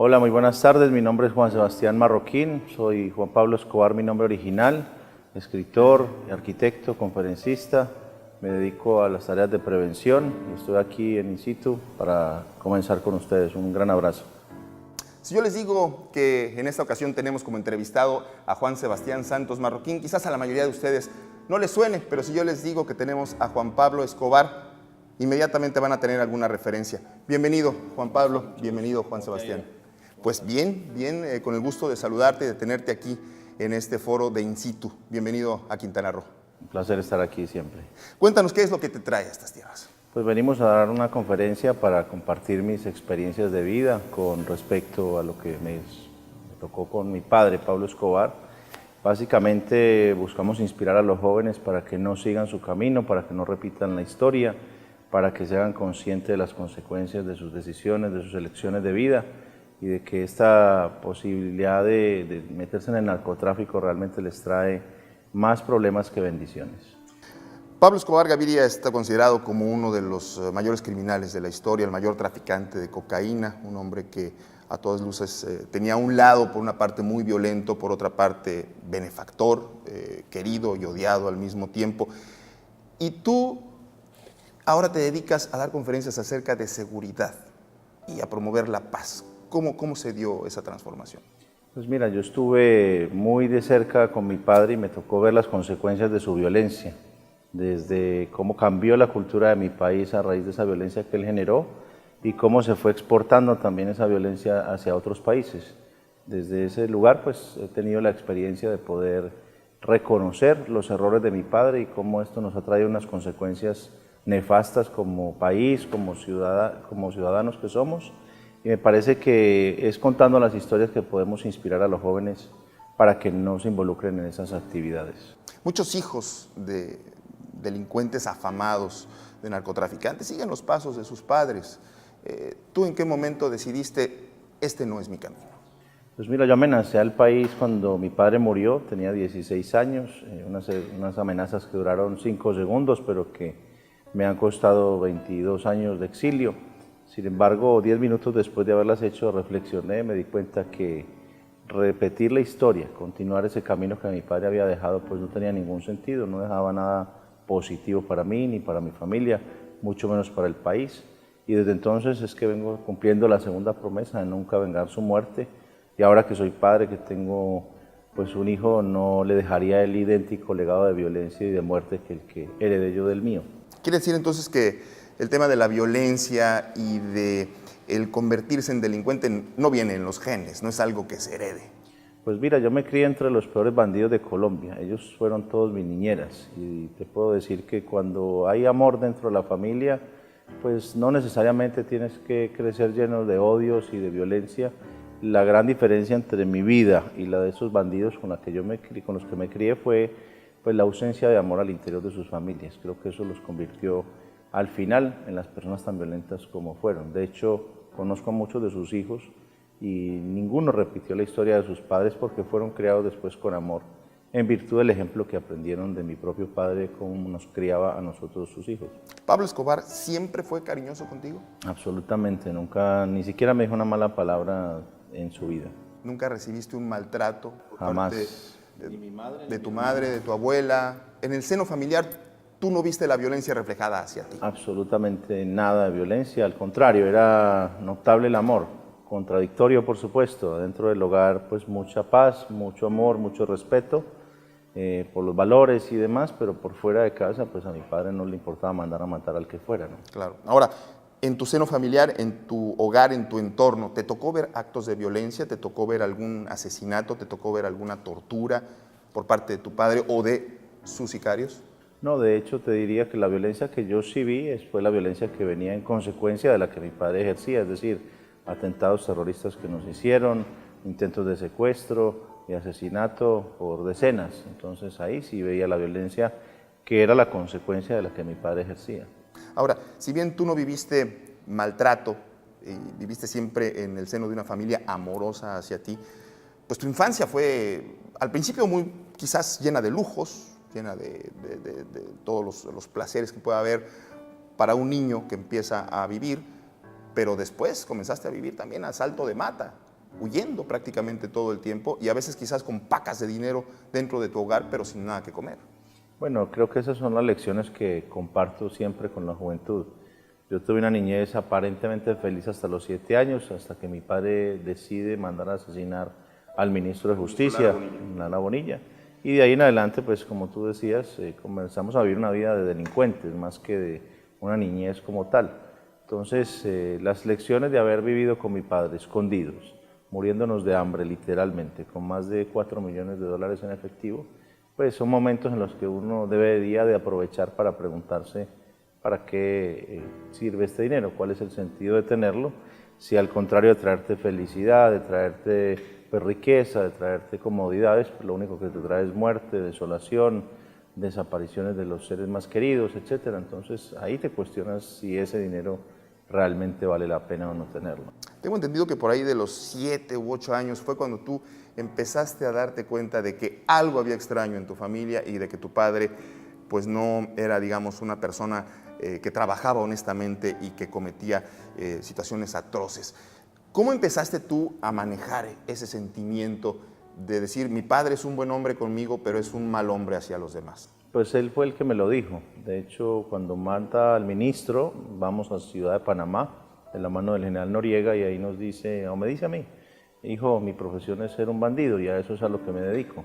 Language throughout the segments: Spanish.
Hola, muy buenas tardes. Mi nombre es Juan Sebastián Marroquín. Soy Juan Pablo Escobar, mi nombre original. Escritor, arquitecto, conferencista. Me dedico a las tareas de prevención y estoy aquí en In-Situ para comenzar con ustedes. Un gran abrazo. Si yo les digo que en esta ocasión tenemos como entrevistado a Juan Sebastián Santos Marroquín, quizás a la mayoría de ustedes no les suene, pero si yo les digo que tenemos a Juan Pablo Escobar, inmediatamente van a tener alguna referencia. Bienvenido, Juan Pablo. Bienvenido, Juan Sebastián. Pues bien, con el gusto de saludarte y de tenerte aquí en este foro de In-Situ. Bienvenido a Quintana Roo. Un placer estar aquí siempre. Cuéntanos qué es lo que te trae a estas tierras. Pues venimos a dar una conferencia para compartir mis experiencias de vida con respecto a lo que me tocó con mi padre, Pablo Escobar. Básicamente buscamos inspirar a los jóvenes para que no sigan su camino, para que no repitan la historia, para que se hagan conscientes de las consecuencias de sus decisiones, de sus elecciones de vida y de que esta posibilidad de meterse en el narcotráfico realmente les trae más problemas que bendiciones. Pablo Escobar Gaviria está considerado como uno de los mayores criminales de la historia, el mayor traficante de cocaína, un hombre que a todas luces tenía un lado, por una parte muy violento, por otra parte benefactor, querido y odiado al mismo tiempo. Y tú ahora te dedicas a dar conferencias acerca de seguridad y a promover la paz. ¿Cómo se dio esa transformación? Pues mira, yo estuve muy de cerca con mi padre y me tocó ver las consecuencias de su violencia, desde cómo cambió la cultura de mi país a raíz de esa violencia que él generó y cómo se fue exportando también esa violencia hacia otros países. Desde ese lugar pues he tenido la experiencia de poder reconocer los errores de mi padre y cómo esto nos ha traído unas consecuencias nefastas como país, como ciudadanos que somos. Y me parece que es contando las historias que podemos inspirar a los jóvenes para que no se involucren en esas actividades. Muchos hijos de delincuentes afamados, de narcotraficantes, siguen los pasos de sus padres. ¿Tú en qué momento decidiste, este no es mi camino? Pues mira, yo amenacé al país cuando mi padre murió, tenía 16 años, unas amenazas que duraron 5 segundos, pero que me han costado 22 años de exilio. Sin embargo, 10 minutos después de haberlas hecho, reflexioné, me di cuenta que repetir la historia, continuar ese camino que mi padre había dejado, pues no tenía ningún sentido, no dejaba nada positivo para mí ni para mi familia, mucho menos para el país. Y desde entonces es que vengo cumpliendo la segunda promesa de nunca vengar su muerte. Y ahora que soy padre, que tengo pues un hijo, no le dejaría el idéntico legado de violencia y de muerte que el que heredé yo del mío. ¿Quiere decir entonces que el tema de la violencia y de el convertirse en delincuente no viene en los genes, no es algo que se herede? Pues mira, yo me crié entre los peores bandidos de Colombia, ellos fueron todos mis niñeras y te puedo decir que cuando hay amor dentro de la familia, pues no necesariamente tienes que crecer lleno de odios y de violencia. La gran diferencia entre mi vida y la de esos bandidos con los que me crié fue pues, la ausencia de amor al interior de sus familias. Creo que eso los convirtió al final en las personas tan violentas como fueron. De hecho, conozco a muchos de sus hijos y ninguno repitió la historia de sus padres porque fueron criados después con amor, en virtud del ejemplo que aprendieron de mi propio padre, cómo nos criaba a nosotros sus hijos. ¿Pablo Escobar siempre fue cariñoso contigo? Absolutamente, nunca, ni siquiera me dijo una mala palabra en su vida. ¿Nunca recibiste un maltrato por Jamás. parte de tu madre, de tu abuela? En el seno familiar, ¿tú no viste la violencia reflejada hacia ti? Absolutamente nada de violencia, al contrario, era notable el amor, contradictorio por supuesto, dentro del hogar pues mucha paz, mucho amor, mucho respeto por los valores y demás, pero por fuera de casa pues a mi padre no le importaba mandar a matar al que fuera, ¿no? Claro. Ahora, en tu seno familiar, en tu hogar, en tu entorno, ¿te tocó ver actos de violencia? ¿Te tocó ver algún asesinato? ¿Te tocó ver alguna tortura por parte de tu padre o de sus sicarios? No, de hecho te diría que la violencia que yo sí vi fue la violencia que venía en consecuencia de la que mi padre ejercía, es decir, atentados terroristas que nos hicieron, intentos de secuestro y asesinato por decenas. Entonces ahí sí veía la violencia que era la consecuencia de la que mi padre ejercía. Ahora, si bien tú no viviste maltrato, viviste siempre en el seno de una familia amorosa hacia ti, pues tu infancia fue al principio muy quizás llena de lujos, llena de todos los placeres que puede haber para un niño que empieza a vivir, pero después comenzaste a vivir también a salto de mata. huyendo prácticamente todo el tiempo y a veces quizás con pacas de dinero dentro de tu hogar, pero sin nada que comer. Bueno, creo que esas son las lecciones que comparto siempre con la juventud. Yo tuve una niñez aparentemente feliz hasta los 7 años, hasta que mi padre decide mandar a asesinar al ministro de Justicia, Lara Bonilla. Y de ahí en adelante, pues como tú decías, comenzamos a vivir una vida de delincuentes más que de una niñez como tal. Entonces, las lecciones de haber vivido con mi padre escondidos, muriéndonos de hambre literalmente, con más de 4 millones de dólares en efectivo, pues son momentos en los que uno debería de aprovechar para preguntarse para qué sirve este dinero, cuál es el sentido de tenerlo, si al contrario de traerte felicidad, de traerte pues, riqueza, de traerte comodidades, pues lo único que te trae es muerte, desolación, desapariciones de los seres más queridos, etc. Entonces ahí te cuestionas si ese dinero realmente vale la pena o no tenerlo. Tengo entendido que por ahí de los 7 u 8 años fue cuando tú empezaste a darte cuenta de que algo había extraño en tu familia y de que tu padre pues no era, digamos, una persona que trabajaba honestamente y que cometía situaciones atroces. ¿Cómo empezaste tú a manejar ese sentimiento de decir, mi padre es un buen hombre conmigo, pero es un mal hombre hacia los demás? Pues él fue el que me lo dijo. De hecho, cuando mata al ministro, vamos a Ciudad de Panamá, de la mano del general Noriega, y ahí nos dice, o me dice a mí, hijo, mi profesión es ser un bandido y a eso es a lo que me dedico.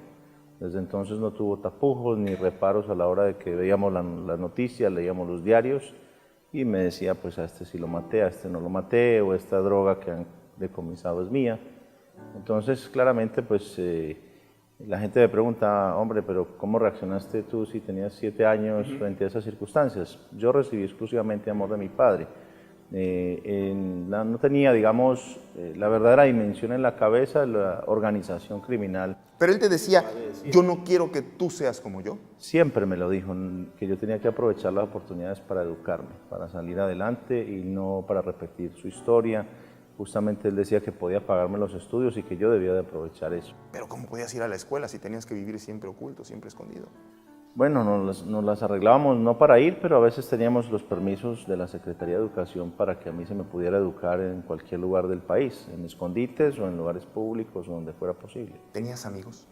Desde entonces no tuvo tapujos ni reparos a la hora de que veíamos las noticias, leíamos los diarios, y me decía, pues a este sí lo maté, a este no lo maté, o esta droga que han decomisado es mía. Entonces, claramente, pues la gente me pregunta, hombre, pero ¿cómo reaccionaste tú si tenías 7 años frente a esas circunstancias? Yo recibí exclusivamente amor de mi padre. No tenía, digamos, la verdadera dimensión en la cabeza de la organización criminal. Pero él te decía, yo no quiero que tú seas como yo. Siempre me lo dijo, que yo tenía que aprovechar las oportunidades para educarme, para salir adelante y no para repetir su historia. Justamente él decía que podía pagarme los estudios y que yo debía de aprovechar eso. Pero ¿cómo podías ir a la escuela si tenías que vivir siempre oculto, siempre escondido? Bueno, nos las arreglábamos no para ir, pero a veces teníamos los permisos de la Secretaría de Educación para que a mí se me pudiera educar en cualquier lugar del país, en escondites o en lugares públicos o donde fuera posible. ¿Tenías amigos?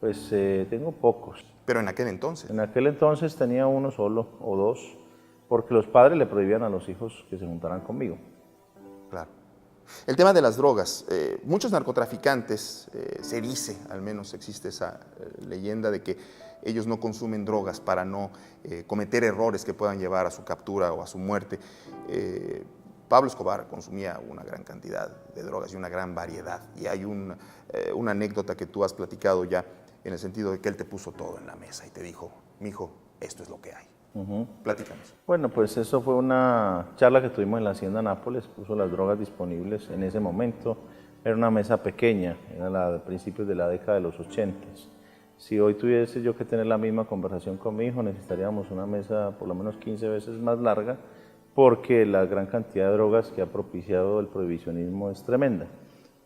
Pues tengo pocos. Pero en aquel entonces. En aquel entonces tenía uno solo o dos, porque los padres le prohibían a los hijos que se juntaran conmigo. Claro. El tema de las drogas. Muchos narcotraficantes, se dice, al menos existe esa leyenda de que ellos no consumen drogas para no cometer errores que puedan llevar a su captura o a su muerte. Pablo Escobar consumía una gran cantidad de drogas y una gran variedad. Y hay una anécdota que tú has platicado ya en el sentido de que él te puso todo en la mesa y te dijo, mijo, esto es lo que hay. Platícanos. Bueno, pues eso fue una charla que tuvimos en la Hacienda Nápoles, puso las drogas disponibles en ese momento. Era una mesa pequeña, era la de principios de la década de los 80. Si hoy tuviese yo que tener la misma conversación con mi hijo, necesitaríamos una mesa por lo menos 15 veces más larga, porque la gran cantidad de drogas que ha propiciado el prohibicionismo es tremenda.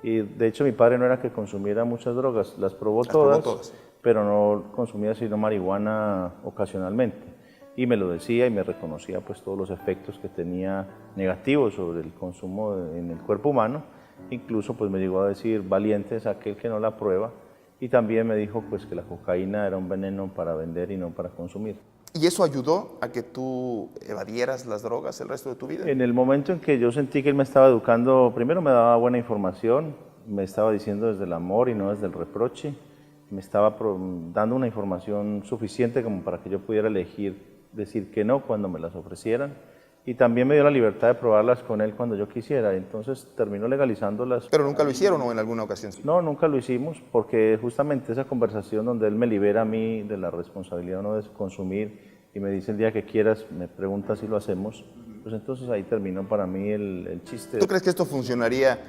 Y de hecho mi padre no era que consumiera muchas drogas, las probó todas, pero no consumía sino marihuana ocasionalmente. Y me lo decía y me reconocía pues todos los efectos que tenía negativos sobre el consumo en el cuerpo humano. Incluso pues me llegó a decir, valiente es aquel que no la prueba. Y también me dijo pues que la cocaína era un veneno para vender y no para consumir. ¿Y eso ayudó a que tú evadieras las drogas el resto de tu vida? En el momento en que yo sentí que él me estaba educando, primero me daba buena información, me estaba diciendo desde el amor y no desde el reproche, me estaba dando una información suficiente como para que yo pudiera elegir decir que no cuando me las ofrecieran, y también me dio la libertad de probarlas con él cuando yo quisiera. Entonces terminó legalizándolas. ¿Pero nunca lo hicieron o en alguna ocasión? No, nunca lo hicimos, porque justamente esa conversación donde él me libera a mí de la responsabilidad no de consumir y me dice el día que quieras, me pregunta si lo hacemos, pues entonces ahí terminó para mí el chiste. ¿Tú crees que esto funcionaría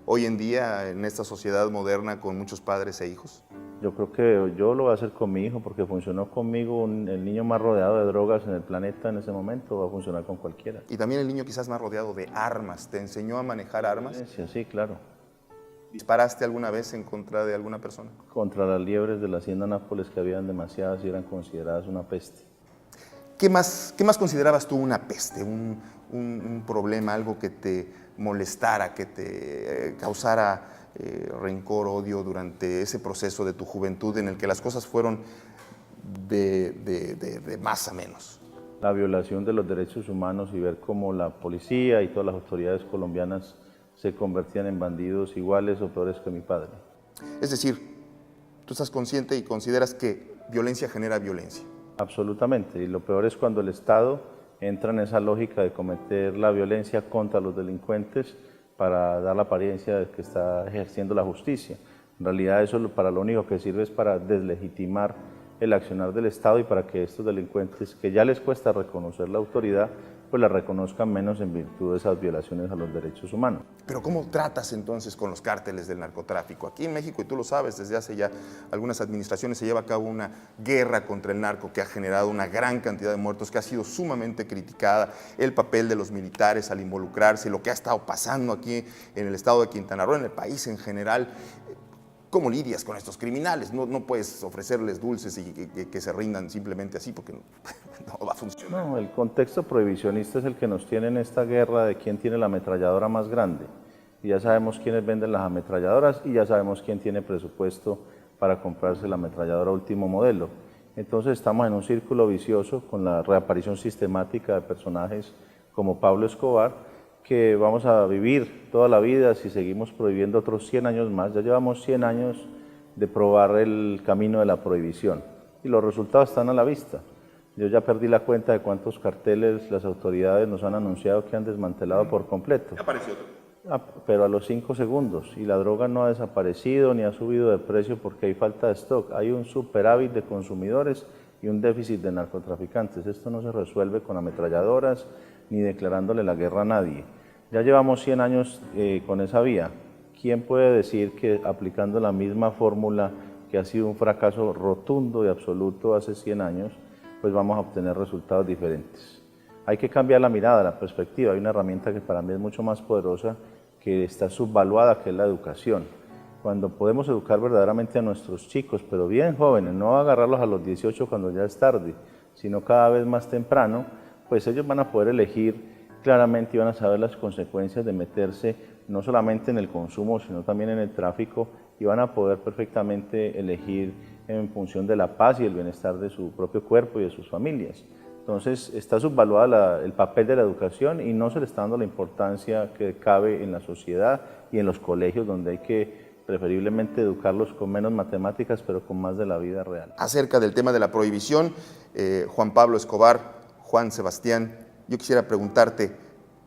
hoy en día en esta sociedad moderna con muchos padres e hijos? Yo creo que yo lo voy a hacer con mi hijo, porque funcionó conmigo, el niño más rodeado de drogas en el planeta en ese momento, va a funcionar con cualquiera. Y también el niño quizás más rodeado de armas, ¿te enseñó a manejar armas? Sí, claro. ¿Disparaste alguna vez en contra de alguna persona? Contra las liebres de la Hacienda Nápoles, que habían demasiadas y eran consideradas una peste. ¿Qué más considerabas tú una peste, un problema, algo que te molestara, que te causara rencor, odio durante ese proceso de tu juventud en el que las cosas fueron de más a menos? La violación de los derechos humanos y ver cómo la policía y todas las autoridades colombianas se convertían en bandidos iguales o peores que mi padre. Es decir, tú estás consciente y consideras que violencia genera violencia. Absolutamente, y lo peor es cuando el Estado entra en esa lógica de cometer la violencia contra los delincuentes para dar la apariencia de que está ejerciendo la justicia. En realidad eso para lo único que sirve es para deslegitimar el accionar del Estado y para que estos delincuentes, que ya les cuesta reconocer la autoridad, pues la reconozcan menos en virtud de esas violaciones a los derechos humanos. Pero ¿cómo tratas entonces con los cárteles del narcotráfico? Aquí en México, y tú lo sabes, desde hace ya algunas administraciones se lleva a cabo una guerra contra el narco que ha generado una gran cantidad de muertos, que ha sido sumamente criticada, el papel de los militares al involucrarse, lo que ha estado pasando aquí en el estado de Quintana Roo, en el país en general. ¿Cómo lidias con estos criminales? No puedes ofrecerles dulces y que se rindan simplemente así porque no va a funcionar. No, el contexto prohibicionista es el que nos tiene en esta guerra de quién tiene la ametralladora más grande. Y ya sabemos quiénes venden las ametralladoras y ya sabemos quién tiene presupuesto para comprarse la ametralladora último modelo. Entonces estamos en un círculo vicioso con la reaparición sistemática de personajes como Pablo Escobar, que vamos a vivir toda la vida si seguimos prohibiendo otros 100 años más. Ya llevamos 100 años de probar el camino de la prohibición y los resultados están a la vista. Yo ya perdí la cuenta de cuántos carteles las autoridades nos han anunciado que han desmantelado por completo. ¿Qué apareció otro? Pero a los 5 segundos, y la droga no ha desaparecido ni ha subido de precio porque hay falta de stock. Hay un superávit de consumidores y un déficit de narcotraficantes. Esto no se resuelve con ametralladoras ni declarándole la guerra a nadie. Ya llevamos 100 años con esa vía. ¿Quién puede decir que aplicando la misma fórmula que ha sido un fracaso rotundo y absoluto hace 100 años, pues vamos a obtener resultados diferentes? Hay que cambiar la mirada, la perspectiva. Hay una herramienta que para mí es mucho más poderosa, que está subvaluada, que es la educación. Cuando podemos educar verdaderamente a nuestros chicos, pero bien jóvenes, no agarrarlos a los 18 cuando ya es tarde, sino cada vez más temprano, pues ellos van a poder elegir claramente y van a saber las consecuencias de meterse no solamente en el consumo, sino también en el tráfico, y van a poder perfectamente elegir en función de la paz y el bienestar de su propio cuerpo y de sus familias. Entonces está subvaluada el papel de la educación y no se le está dando la importancia que cabe en la sociedad y en los colegios, donde hay que preferiblemente educarlos con menos matemáticas, pero con más de la vida real. Acerca del tema de la prohibición, Juan Pablo Escobar, Juan Sebastián, yo quisiera preguntarte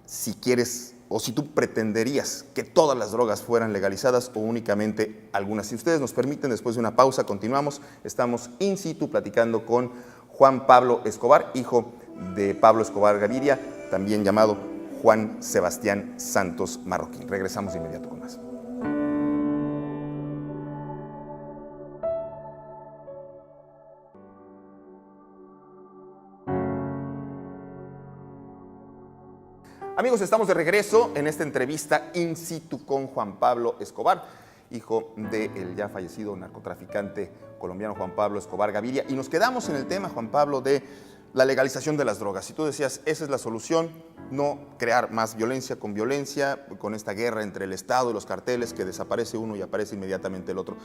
si quieres o si tú pretenderías que todas las drogas fueran legalizadas o únicamente algunas. Si ustedes nos permiten, después de una pausa continuamos. Estamos in situ platicando con Juan Pablo Escobar, hijo de Pablo Escobar Gaviria, también llamado Juan Sebastián Santos Marroquín. Regresamos de inmediato con más. Amigos, estamos de regreso en esta entrevista in situ con Juan Pablo Escobar, hijo del ya fallecido narcotraficante colombiano Juan Pablo Escobar Gaviria. Y nos quedamos en el tema, Juan Pablo, de la legalización de las drogas. Y tú decías, esa es la solución, no crear más violencia, con esta guerra entre el Estado y los carteles, que desaparece uno y aparece inmediatamente el otro.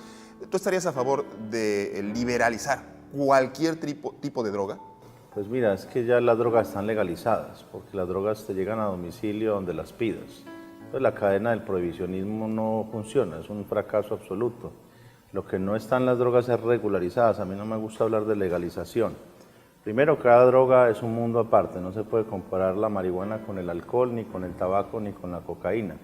¿Tú estarías a favor de liberalizar cualquier tipo de droga? Pues mira, es que ya las drogas están legalizadas, porque las drogas te llegan a domicilio donde las pidas. Entonces la cadena del prohibicionismo no funciona, es un fracaso absoluto. Lo que no están las drogas es regularizadas. A mí no me gusta hablar de legalización. Primero, cada droga es un mundo aparte, no se puede comparar la marihuana con el alcohol, ni con el tabaco, ni con la cocaína.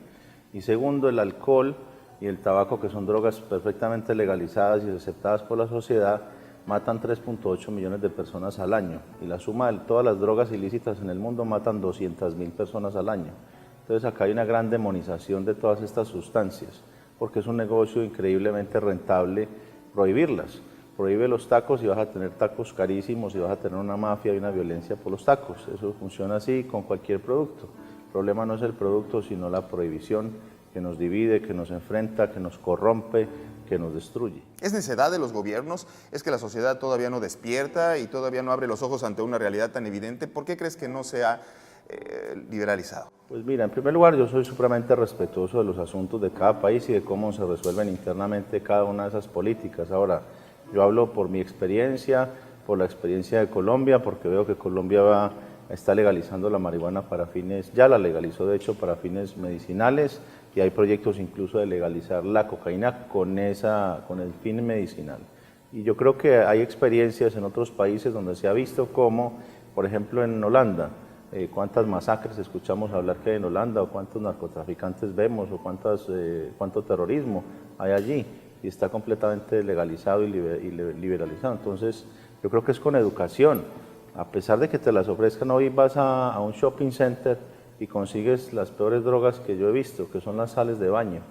Y segundo, el alcohol y el tabaco, que son drogas perfectamente legalizadas y aceptadas por la sociedad, matan 3.8 millones de personas al año, y la suma de todas las drogas ilícitas en el mundo matan 200.000 personas al año. Entonces acá hay una gran demonización de todas estas sustancias, porque es un negocio increíblemente rentable prohibirlas. Prohíbe los tacos y vas a tener tacos carísimos y vas a tener una mafia y una violencia por los tacos. Eso funciona así con cualquier producto. El problema no es el producto, sino la prohibición que nos divide, que nos enfrenta, que nos corrompe, que nos destruye. ¿Es necedad de los gobiernos? ¿Es que la sociedad todavía no despierta y todavía no abre los ojos ante una realidad tan evidente? ¿Por qué crees que no se ha liberalizado? Pues mira, en primer lugar, yo soy supremamente respetuoso de los asuntos de cada país y de cómo se resuelven internamente cada una de esas políticas. Ahora, yo hablo por mi experiencia, por la experiencia de Colombia, porque veo que Colombia está legalizando la marihuana para fines, ya la legalizó de hecho para fines medicinales, y hay proyectos incluso de legalizar la cocaína con el fin medicinal. Y yo creo que hay experiencias en otros países donde se ha visto como, por ejemplo, en Holanda, cuántas masacres escuchamos hablar que hay en Holanda, o cuántos narcotraficantes vemos, o cuánto terrorismo hay allí, y está completamente legalizado y liberalizado. Entonces, yo creo que es con educación. A pesar de que te las ofrezcan, hoy vas a un shopping center y consigues las peores drogas que yo he visto, que son las sales de baño.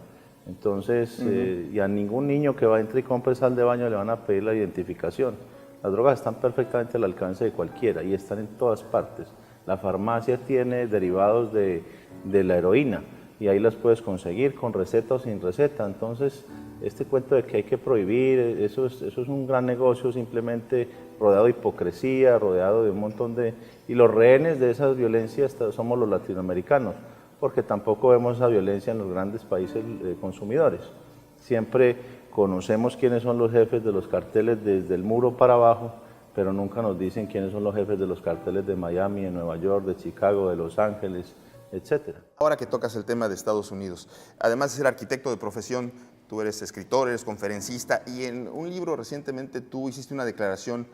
Entonces, y a ningún niño que va a entrar y compre sal de baño le van a pedir la identificación. Las drogas están perfectamente al alcance de cualquiera y están en todas partes. La farmacia tiene derivados de la heroína y ahí las puedes conseguir con receta o sin receta. Entonces, este cuento de que hay que prohibir, eso es un gran negocio, simplemente rodeado de hipocresía, rodeado de un montón de... Y los rehenes de esas violencias somos los latinoamericanos, porque tampoco vemos esa violencia en los grandes países consumidores. Siempre conocemos quiénes son los jefes de los carteles desde el muro para abajo, pero nunca nos dicen quiénes son los jefes de los carteles de Miami, de Nueva York, de Chicago, de Los Ángeles, etcétera. Ahora que tocas el tema de Estados Unidos, además de ser arquitecto de profesión, tú eres escritor, eres conferencista, y en un libro recientemente tú hiciste una declaración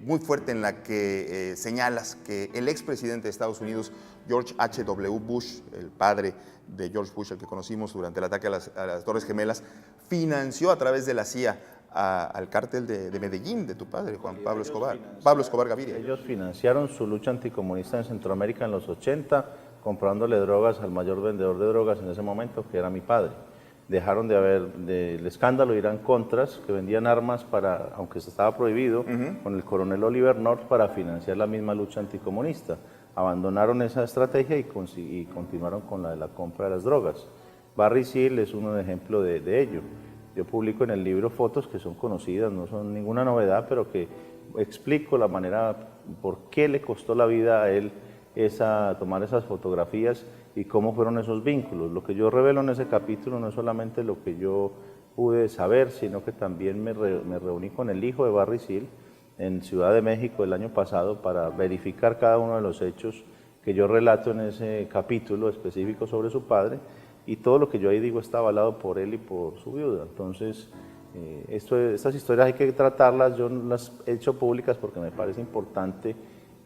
muy fuerte en la que señalas que el expresidente de Estados Unidos, George H.W. Bush, el padre de George Bush, el que conocimos durante el ataque a las Torres Gemelas, financió a través de la CIA al cártel de Medellín, de tu padre, Juan Pablo Escobar, Pablo Escobar Gaviria. Ellos financiaron su lucha anticomunista en Centroamérica en los 80, comprándole drogas al mayor vendedor de drogas en ese momento, que era mi padre. Dejaron de haber el escándalo Irán Contras, que vendían armas para, aunque se estaba prohibido, con el coronel Oliver North para financiar la misma lucha anticomunista. Abandonaron esa estrategia y continuaron con la de la compra de las drogas. Barry Seal es un ejemplo de ello. Yo publico en el libro fotos que son conocidas, no son ninguna novedad, pero que explico la manera, por qué le costó la vida a él tomar esas fotografías y cómo fueron esos vínculos. Lo que yo revelo en ese capítulo no es solamente lo que yo pude saber, sino que también me reuní con el hijo de Barry Seal en Ciudad de México el año pasado para verificar cada uno de los hechos que yo relato en ese capítulo específico sobre su padre, y todo lo que yo ahí digo está avalado por él y por su viuda. Entonces, estas historias hay que tratarlas, yo las he hecho públicas porque me parece importante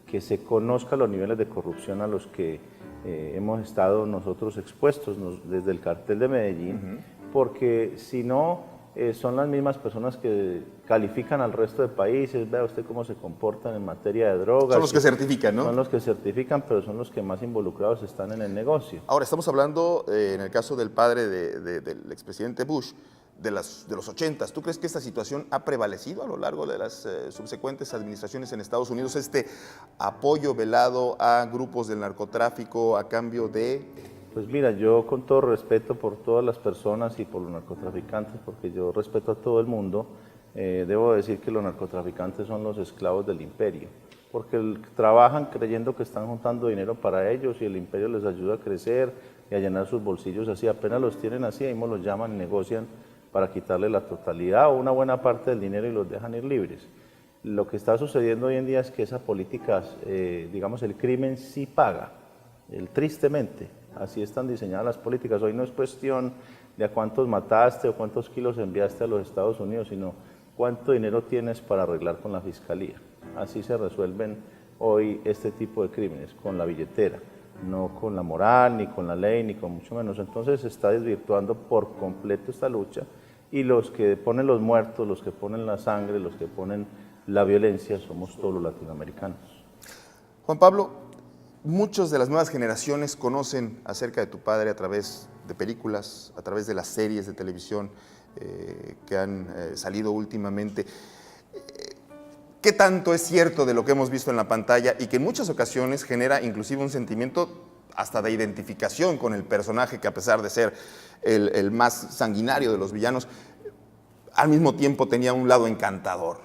que se conozcan los niveles de corrupción a los que hemos estado nosotros expuestos desde el cartel de Medellín, porque si no, son las mismas personas que califican al resto de países, vea usted cómo se comportan en materia de drogas. Son los que certifican, ¿no? Son los que certifican, pero son los que más involucrados están en el negocio. Ahora, estamos hablando, en el caso del padre del expresidente Bush, de los 80s. ¿Tú crees que esta situación ha prevalecido a lo largo de las subsecuentes administraciones en Estados Unidos? Este apoyo velado a grupos del narcotráfico a cambio de... Pues mira, yo con todo respeto por todas las personas y por los narcotraficantes, porque yo respeto a todo el mundo, debo decir que los narcotraficantes son los esclavos del imperio, porque trabajan creyendo que están juntando dinero para ellos y el imperio les ayuda a crecer y a llenar sus bolsillos así. Apenas los tienen así, ahí mismo los llaman y negocian para quitarle la totalidad o una buena parte del dinero y los dejan ir libres. Lo que está sucediendo hoy en día es que esa política, digamos, el crimen sí paga, tristemente. Así están diseñadas las políticas. Hoy no es cuestión de a cuántos mataste o cuántos kilos enviaste a los Estados Unidos, sino cuánto dinero tienes para arreglar con la fiscalía. Así se resuelven hoy este tipo de crímenes, con la billetera, no con la moral, ni con la ley, ni con mucho menos. Entonces se está desvirtuando por completo esta lucha, y los que ponen los muertos, los que ponen la sangre, los que ponen la violencia, somos todos los latinoamericanos. Juan Pablo, muchos de las nuevas generaciones conocen acerca de tu padre a través de películas, a través de las series de televisión que han salido últimamente. ¿Qué tanto es cierto de lo que hemos visto en la pantalla y que en muchas ocasiones genera inclusive un sentimiento hasta de identificación con el personaje, que a pesar de ser el más sanguinario de los villanos, al mismo tiempo tenía un lado encantador.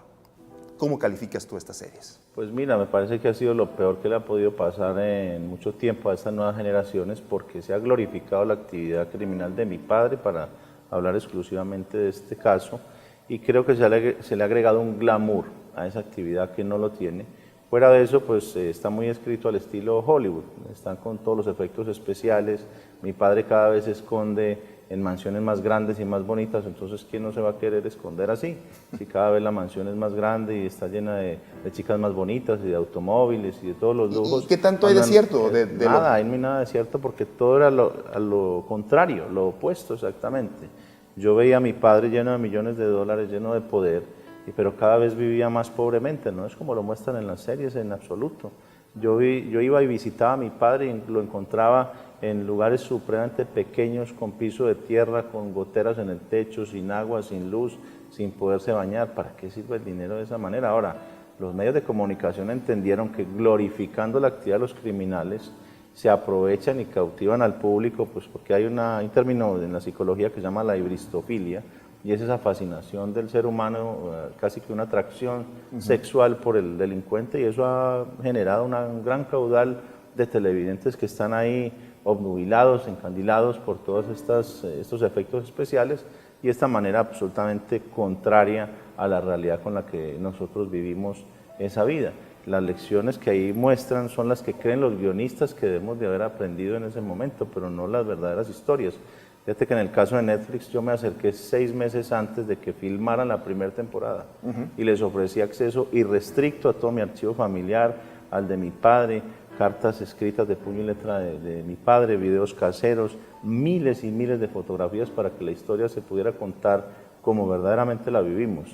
¿Cómo calificas tú estas series? Pues mira, me parece que ha sido lo peor que le ha podido pasar en mucho tiempo a estas nuevas generaciones, porque se ha glorificado la actividad criminal de mi padre, para hablar exclusivamente de este caso, y creo que se le ha agregado un glamour a esa actividad que no lo tiene. Fuera de eso, pues está muy escrito al estilo Hollywood, están con todos los efectos especiales. Mi padre cada vez se esconde en mansiones más grandes y más bonitas, entonces ¿quién no se va a querer esconder así? Si cada vez la mansión es más grande y está llena de chicas más bonitas y de automóviles y de todos los lujos. ¿Y qué tanto hay de cierto? Nada, no hay nada de cierto, porque todo era a lo contrario, lo opuesto exactamente. Yo veía a mi padre lleno de millones de dólares, lleno de poder, pero cada vez vivía más pobremente, no es como lo muestran en las series en absoluto. Yo iba y visitaba a mi padre y lo encontraba en lugares supremamente pequeños, con piso de tierra, con goteras en el techo, sin agua, sin luz, sin poderse bañar. ¿Para qué sirve el dinero de esa manera? Ahora, los medios de comunicación entendieron que glorificando la actividad de los criminales se aprovechan y cautivan al público, pues porque hay un término en la psicología que se llama la hibristofilia, y es esa fascinación del ser humano, casi que una atracción sexual por el delincuente, y eso ha generado un gran caudal de televidentes que están ahí obnubilados, encandilados por todos estos efectos especiales, y esta manera absolutamente contraria a la realidad con la que nosotros vivimos esa vida. Las lecciones que ahí muestran son las que creen los guionistas que debemos de haber aprendido en ese momento, pero no las verdaderas historias. Fíjate que en el caso de Netflix yo me acerqué 6 meses antes de que filmaran la primera temporada y les ofrecí acceso irrestricto a todo mi archivo familiar, al de mi padre, cartas escritas de puño y letra de mi padre, videos caseros, miles y miles de fotografías para que la historia se pudiera contar como verdaderamente la vivimos.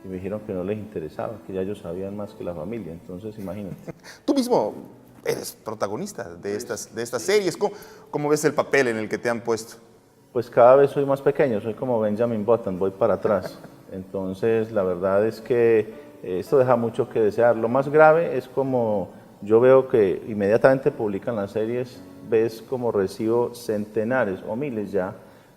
Y me dijeron que no les interesaba, que ya ellos sabían más que la familia, entonces imagínate. Tú mismo eres protagonista de estas series. ¿Cómo ves el papel en el que te han puesto? Pues cada vez soy más pequeño, soy como Benjamin Button, voy para atrás. Entonces la verdad es que esto deja mucho que desear. Lo más grave es como yo veo que inmediatamente publican las series, ves como recibo centenares o miles ya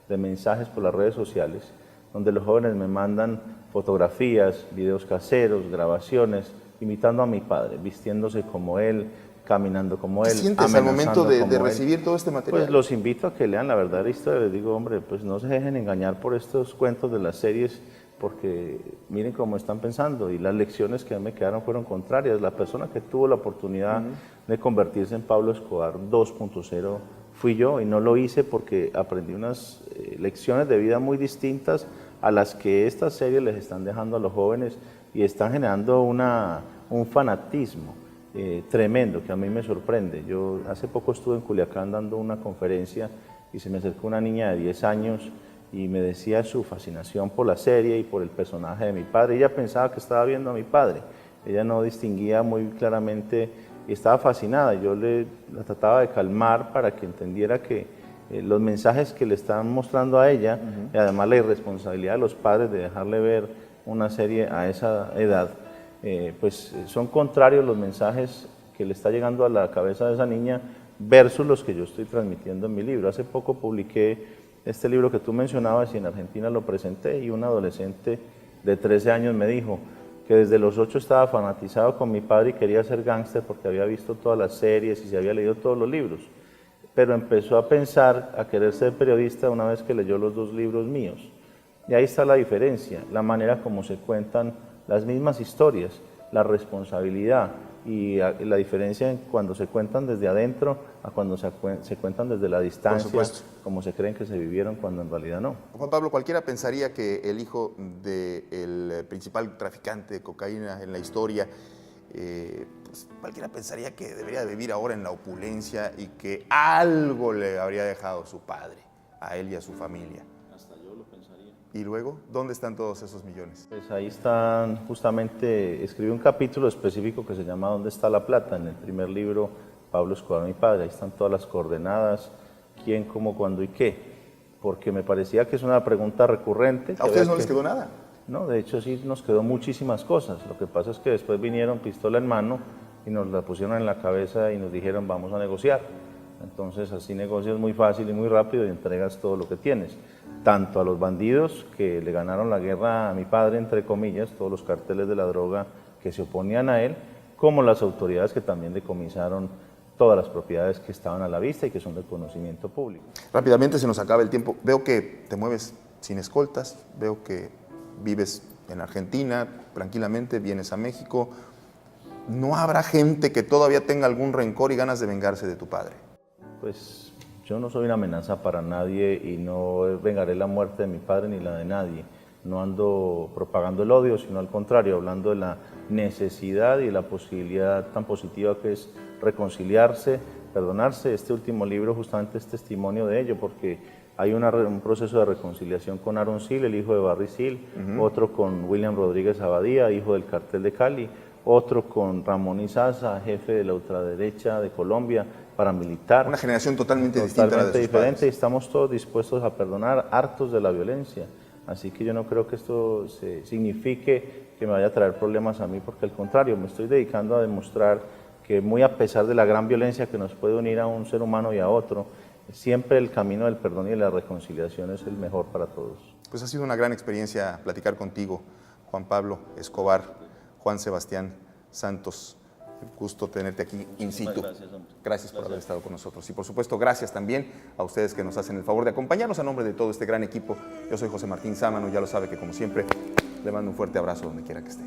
de mensajes por las redes sociales, donde los jóvenes me mandan fotografías, videos caseros, grabaciones, imitando a mi padre, vistiéndose como él, caminando como él. ¿Qué sientes al momento de como recibir él? todo este material? Pues los invito a que lean la verdadera historia. Les digo, hombre, pues no se dejen engañar por estos cuentos de las series, porque miren cómo están pensando, y las lecciones que me quedaron fueron contrarias. La persona que tuvo la oportunidad de convertirse en Pablo Escobar 2.0 fui yo, y no lo hice porque aprendí unas lecciones de vida muy distintas a las que estas series les están dejando a los jóvenes, y están generando un fanatismo tremendo que a mí me sorprende. Yo hace poco estuve en Culiacán dando una conferencia y se me acercó una niña de 10 años y me decía su fascinación por la serie y por el personaje de mi padre. Ella pensaba que estaba viendo a mi padre, ella no distinguía muy claramente y estaba fascinada. Yo la trataba de calmar para que entendiera que los mensajes que le estaban mostrando a ella, y además la irresponsabilidad de los padres de dejarle ver una serie a esa edad, pues son contrarios los mensajes que le está llegando a la cabeza de esa niña versus los que yo estoy transmitiendo en mi libro. Hace poco publiqué este libro que tú mencionabas y en Argentina lo presenté, y un adolescente de 13 años me dijo que desde los 8 estaba fanatizado con mi padre y quería ser gángster porque había visto todas las series y se había leído todos los libros, pero empezó a pensar, a querer ser periodista una vez que leyó los 2 libros míos. Y ahí está la diferencia, la manera como se cuentan las mismas historias, la responsabilidad y la diferencia en cuando se cuentan desde adentro a cuando se cuentan desde la distancia, como se creen que se vivieron cuando en realidad no. Juan Pablo, cualquiera pensaría que el hijo del principal traficante de cocaína en la historia, pues cualquiera pensaría que debería vivir ahora en la opulencia y que algo le habría dejado su padre, a él y a su familia. Hasta yo lo pensaría. ¿Y luego? ¿Dónde están todos esos millones? Pues ahí están, justamente, escribí un capítulo específico que se llama ¿Dónde está la plata? En el primer libro, Pablo Escobar, mi padre. Ahí están todas las coordenadas, quién, cómo, cuándo y qué. Porque me parecía que es una pregunta recurrente. ¿A ustedes no les quedó nada? No, de hecho sí nos quedó muchísimas cosas. Lo que pasa es que después vinieron pistola en mano y nos la pusieron en la cabeza y nos dijeron vamos a negociar. Entonces así negocias muy fácil y muy rápido y entregas todo lo que tienes. tanto a los bandidos que le ganaron la guerra a mi padre, entre comillas, todos los carteles de la droga que se oponían a él, como las autoridades que también decomisaron todas las propiedades que estaban a la vista y que son de conocimiento público. Rápidamente se nos acaba el tiempo. Veo que te mueves sin escoltas, veo que vives en Argentina tranquilamente, vienes a México. ¿No habrá gente que todavía tenga algún rencor y ganas de vengarse de tu padre? Pues yo no soy una amenaza para nadie y no vengaré la muerte de mi padre ni la de nadie. No ando propagando el odio, sino al contrario, hablando de la necesidad y la posibilidad tan positiva que es reconciliarse, perdonarse. Este último libro justamente es testimonio de ello, porque hay un proceso de reconciliación con Aaron Sil, el hijo de Barry Sil, otro con William Rodríguez Abadía, hijo del cartel de Cali, otro con Ramón Izaza, jefe de la ultraderecha de Colombia, paramilitar. Una generación totalmente distinta a la de sus diferente, padres. y estamos todos dispuestos a perdonar, hartos de la violencia. Así que yo no creo que esto signifique que me vaya a traer problemas a mí, porque al contrario, me estoy dedicando a demostrar que muy a pesar de la gran violencia que nos puede unir a un ser humano y a otro, siempre el camino del perdón y de la reconciliación es el mejor para todos. Pues ha sido una gran experiencia platicar contigo, Juan Pablo Escobar, Juan Sebastián Santos. Gusto tenerte aquí in situ. Gracias por haber estado con nosotros. Y por supuesto, gracias también a ustedes que nos hacen el favor de acompañarnos a nombre de todo este gran equipo. Yo soy José Martín Sámano, ya lo sabe que como siempre le mando un fuerte abrazo donde quiera que esté.